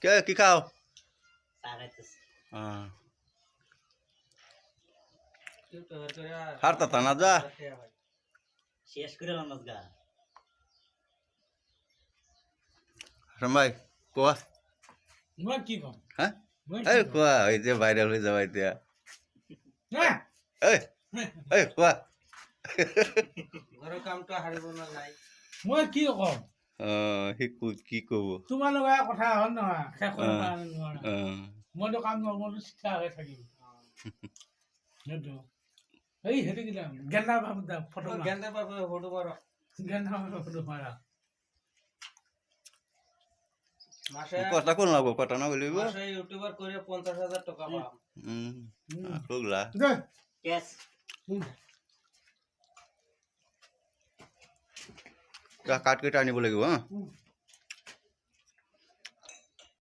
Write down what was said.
কি খাও হারতা তা না যা শেষ করে লাম গা ভাই কোয়া মই কি কম হ্যাঁ এই কোয়া এই যে ভাইরাল হয়ে যাওয়া এতিয়া এই এই কোৱা ঘৰৰ কামটো হাৰিব নালাগে মই কি কম সি কি ক'ব তোমাৰ লগা কথা হ'ল নহয় শেষ কৰিব পৰা নোৱাৰা মইতো কাম নকৰোঁ চিধা হৈ থাকিম সেইটো এই সেইটো কি গেন্দা বাবু ফটো গেন্দা বাবু ফটো মাৰা গেন্দা বাবু ফটো মাৰা কথা কোন লাগব কথা না বলিব মাসে ইউটিউবার করে 50,000 টাকা পাম কোগলা yes কাট কেইটা আনিব লাগিব